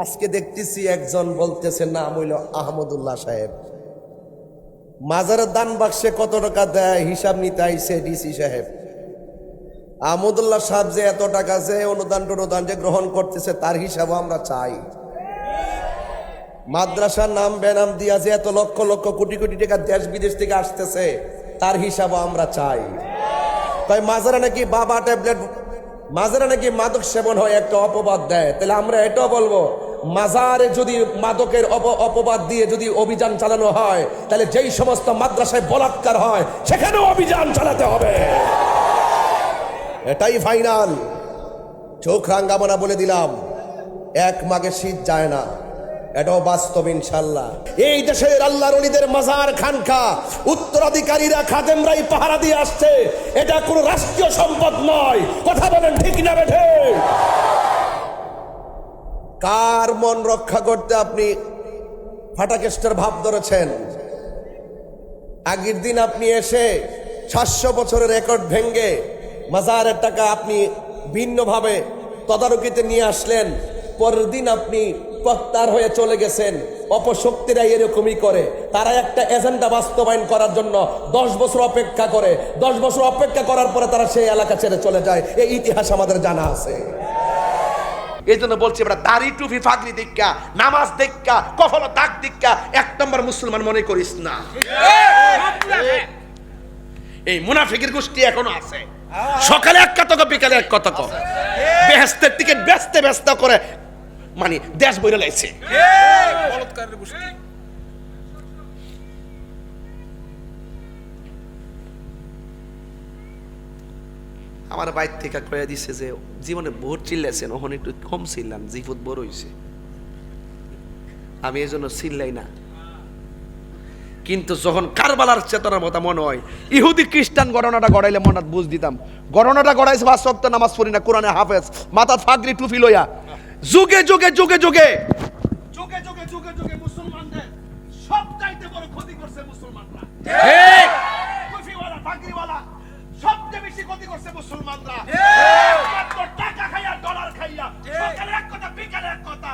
আজকে দেখতেছি একজন বলতেছে নাম হইল আহমদুল্লাহ সাহেব, মাজারের দান বাক্সে কত টাকা দেয় হিসাব নিতে আইছে ডিসি সাহেব। আহমদুল্লাহ সাহেব যে এত টাকা যে অনুদান যে গ্রহণ করতেছে তার হিসাবও আমরা চাই। মাদ্রাসার নাম বেনাম দিয়া যে এত লক্ষ লক্ষ কোটি কোটি টাকা দেশ বিদেশ থেকে আসতেছে তার হিসাবও আমরা চাই। তাই মাজারে নাকি বাবা ট্যাবলেট, মাজারে নাকি মাদক সেবন হয় একটা অপবাদ দেয়, তাহলে আমরা এটাও বলবো মাজারে যদি মাদকের অপবাদ দিয়ে যদি অভিযান চালানো হয় তাহলে যেই সমস্ত মাদ্রাসায় বলাৎকার হয় সেখানেও অভিযান চালাতে হবে। এটাই ফাইনাল। চোখ রাঙ্গামনা বলে দিলাম, এক মাঘে শীত যায় না, এটাও বাস্তব ইনশাল্লাহ। এই দেশের আল্লাহর ওলিদের মাজার খানকা উত্তরাধিকারীরা খাদেমরাই পাহারা দিয়ে আসছে, এটা কোনো রাষ্ট্রীয় সম্পদ নয়। কথা বলেন ঠিক না বেঠে? কার মন রক্ষা করতে আপনি ফাটাকেস্টের ভাব ধরেছেন? আগের দিন আপনি এসে 700 বছরের রেকর্ড ভেঙ্গে মাজারের টাকা আপনি ভিন্নভাবে তদারকিতে নিয়ে আসলেন, পরের দিন আপনি প্রত্যাহার হয়ে চলে গেছেন। অপশক্তিরা এরকমই করে, তারা একটা এজেন্ডা বাস্তবায়ন করার জন্য 10 বছর অপেক্ষা করে, 10 বছর অপেক্ষা করার পরে তারা সেই এলাকা ছেড়ে চলে যায়। এই ইতিহাস আমাদের জানা আছে। এই জন্য বলছি আমরা দাড়ি টুপি ফাগরি দীক্ষা, নামাজ দীক্ষা, কফল দাগ দীক্ষা 1 নম্বর মুসলমান মনে করিস না। এই মুনাফিকের গোষ্ঠী এখনো আছে, সকালে এক কতক বিকালে এক কতক, বেহেশতের টিকিট ব্যস্ত ব্যস্ত করে মানে দেশ বইরে লাইছে। আমার বাইর থেকে কয়ে দিছে যে জীবনে বহুত চিল্লাইছেন, ওখানে একটু কম চিল্লান, জিফুত বড় হইছে। আমি এই জন্য চিল্লাই না, কিন্তু যখন কারবালার চেতনার কথা মনে হয়, ইহুদি খ্রিস্টান ঘটনাটা গড়াইলে মনে বুঝ দিতাম। ঘটনাটা গড়াইছে 5 ওয়াক্ত নামাজ পড়ি না, কোরআনে হাফেজ, মাথা ফাগরি টুপি লইয়া, যুগে যুগে যুগে যুগে যুগে যুগে যুগে যুগে মুসলমানদের সবচাইতে বড় ক্ষতি করছে মুসলমানরা। ঠিক, টুপিওয়ালা ফাগরিওয়ালা সবচেয়ে বেশি ক্ষতি করছে মুসলমানরা। মাত্র টাকা খাইয়া ডলার খাইয়া, সকালে এক কথা বিকালে এক কথা।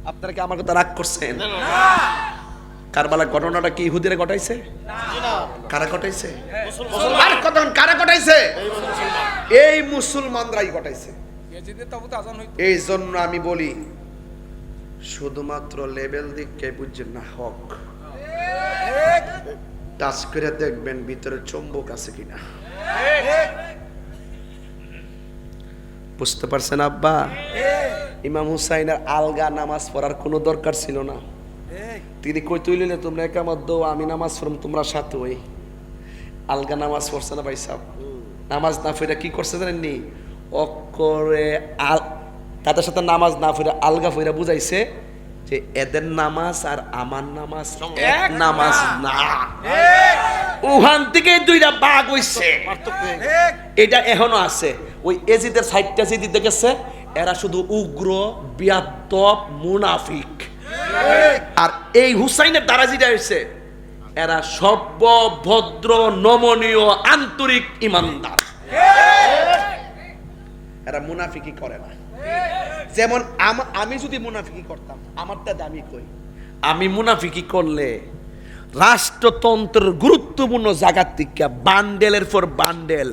আপনারা কি আমার কথা রাগ করছেন? কারবালার ঘটনাটা কি ইহুদিরা ঘটাইছে? কারা ঘটাইছে? আর কতক্ষণ কারা ঘটাইছে? এই মুসলমানরাই ঘটাইছে। এই জন্য আমি বলি শুধুমাত্র লেভেল দিকে বুঝছেন না, হক টাচ করে দেখবেন ভিতরে চুম্বক আছে কিনা। বুঝতে পারছেন আব্বা? ইমাম হুসাইনের আলগা নামাজ পড়ার কোনো দরকার ছিল না। তিনি কই তুইলে তোমরা একামত দো, আমি নামাজ পড়ম তোমরা সাথে। ওই আলগা নামাজ পড়ছে না ভাই সাহেব? নামাজ না ফিরে কি করছে জানেননি? অক্ষরে তাদের সাথে নামাজ না ফিরে আলগা ফিরে বুঝাইছে যে এদের নামাজ আর আমার নামাজ এক নামাজ না। ওখান থেকে দুইটা ভাগ হইছে, এটা এখনো আছে। ওই এজিদের সাইডটা যেদি দেখেছে, এরা শুধু উগ্র বিয়াদব মুনাফিক। আর এই হুসাইনের দ্বারা যেটা হয়েছে, এরা সভ্য ভদ্র নমনীয় আন্তরিক ইমানদার। এরা মুনাফিকি করে না। যেমন আমি যদি মুনাফিকি করতাম, আমারটা দামি কই, আমি মুনাফিকি করলে রাষ্ট্রতন্ত্রের গুরুত্বপূর্ণ জায়গার থেকে বান্ডেলের পর বান্ডেল,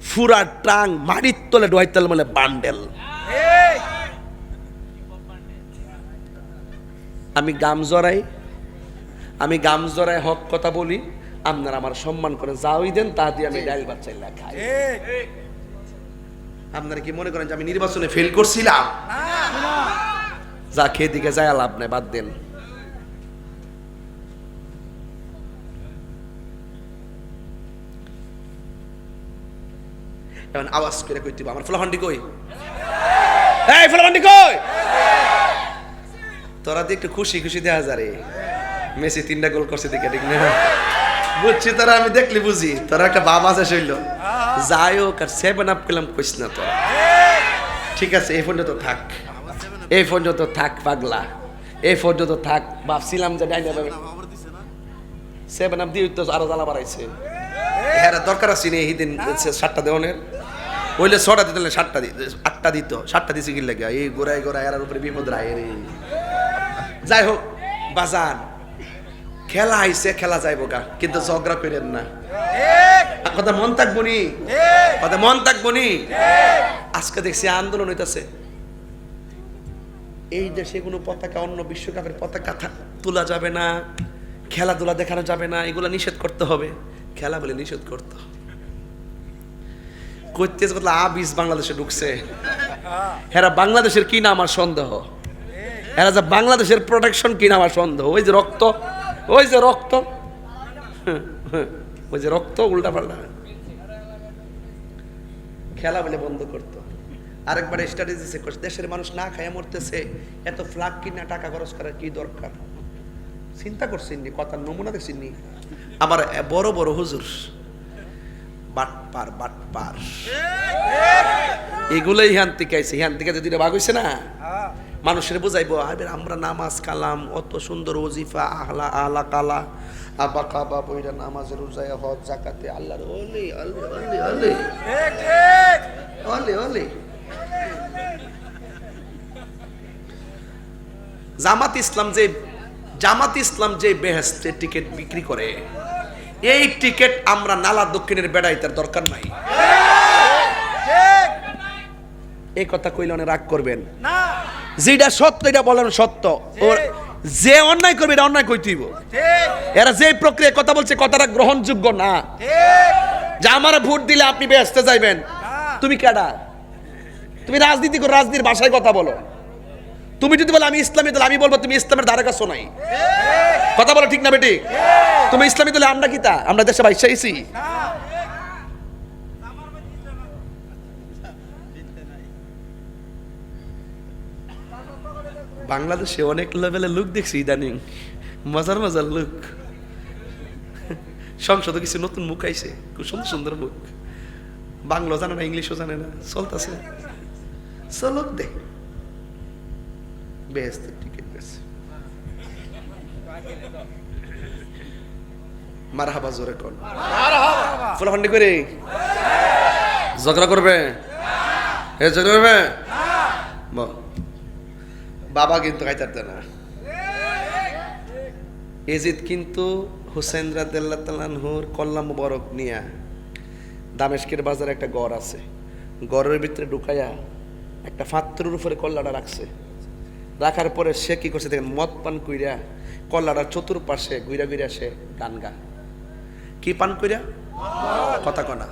ফুরা ট্রাং মাটির তলে ডোয়াইতলে মানে বান্ডেল। আমি গাম জড়াই হক কথা বলি, আপনারা আমার সম্মান করে যাওই দেন, তা দিয়ে আমি ডাইল ভাত চাইলা খাই। আপনারা কি মনে করেন যে আমি নির্বাচনে ফেল করছিলাম? যা খেয়ে দিকে যায় লাভ নাই, বাদ দেন। এখন আওয়াজ করে কইতে আমার ফলাফান্ডি কই, এই ফলাফান্ডি কই? তোরা তো একটু খুশি খুশি দেখা যায় রে, মেসি 3টা গোল করছে দিকে, ঠিক না? বুঝছি তোরা, আমি দেখলি বুঝি তোরা একটা বাপ আছে শৈল। যাই হোক, আর 7 আপ করলাম কইস না তোরা। ঠিক আছে, এই পর্যন্ত থাক, এই পর্যন্ত থাক পাগলা, এই পর্যন্ত থাক। ভাবছিলাম যে ডাইনা পাবে 7 আপ দিয়ে তো আরো জ্বালা বাড়াইছে। হ্যাঁ দরকার আছে নি এই দিন 7টা দেওয়ানের হইলে 6টা দিতে 7টা দিত 8টা দিত 7টা দিছে কি লাগে এই গোড়ায় গোড়ায় এর উপরে বিপদ রায় রে। যাই হোক বাজান খেলা আইছে খেলা যাইব গা কিন্তু ঝগড়া করেন না। কথা মন থাকবো নি, কথা মন থাকবো নি। আজকে দেখছি আন্দোলন হইতাছে এই দেশে কোনো পতাকা অন্য বিশ্বকাপের পতাকা তোলা যাবে না, খেলাধুলা দেখানো যাবে না, এগুলা নিষেধ করতে হবে। খেলা বলে নিষেধ করতে হবে করতেছে কথা আবিস বাংলাদেশে ঢুকছে। এরা বাংলাদেশের কি না আমার সন্দেহ, এরা যে বাংলাদেশের প্রোটেকশন কিনা আমার সন্দেহ। ওই যে রক্ত, ওই যে রক্ত, ওই যে রক্ত উল্টা পাল্টা খেলা বলে বন্ধ করতো। আরেকবার স্ট্র্যাটেজি করছে দেশের মানুষ না খায় মরতেছে, এত ফ্ল্যাগ কিনা টাকা খরচ করার কি দরকার? চিন্তা করছেননি, কথার নমুনা দেখছেননি? আমার বড় বড় হুজুর বাটপার বাটপার এগুলোই হ্যান থেকে আইছে। হ্যান থেকে যদি ভাগ হইছে না মানুষের বুঝাইবো আমরা নামাজ কালাম অত সুন্দর ওজিফা আহলা আলা কালা আবা কাবা বইরা নামাজের রোজায় হজ যাকাতে আল্লাহর ওলি ওলি ওলি ওলি ওলি ওলি। জামাত ইসলাম যে বেহেশতের টিকিট বিক্রি করে এই টিকিট আমরা নালা দক্ষিণের বেড়াইতার দরকার নাই। এই কথা কইলে অনেক রাগ করবেন না, যেটা সত্য এটা বলেন সত্য। যে অন্যায় করবে এটা অন্যায় কইতেইব। এরা যে প্রক্রিয়া কথা বলছে কথাটা গ্রহণযোগ্য না। যে আমার ভোট দিলে আপনি বেহেশতে যাইবেন, তুমি কেডা? তুমি রাজনীতি করো, রাজনীতির ভাষায় কথা বলো। তুমি যদি বলো আমি ইসলামী দল, আমি বলবো তুমি ইসলামের ধারে কাছে নাই। কথা বলো ঠিক না বেটি? তুমি ইসলামী দলে আমরা কি তা আমরা দেশে বাইসাইছি? বাংলাদেশে অনেক লেভেলের লোক দেখছি ইদানিং, মজার মজার লোক। সংসদে কিছু নতুন মুখ আইছে, খুব সুন্দর সুন্দর মুখ, বাংলা জানে না ইংলিশও জানে না, চলতেছে চলক দে বেহেশতের টিকিট বেছে। মারহাবা জোরে কোন ফুলাফান্ডি করে ঝগড়া করবে, এ ঝগড়া করবে বাবা কিন্তু খাইতে না। এজিদ কিন্তু হুসেন রাদিয়াল্লাহু তাআলা আনহুর কল্লা মুবারক নিয়া দামেস্কের বাজারে একটা গড় আছে, গড়ের ভিতরে ঢুকাইয়া একটা পাত্রের উপরে কল্লাটা রাখছে। রাখার পরে সে কি করছে দেখেন, মদ পান কইরা কল্লাটার চতুর্পাশে ঘুরা ঘুরা সে গান গা। কি পান কইরা? কথা কনা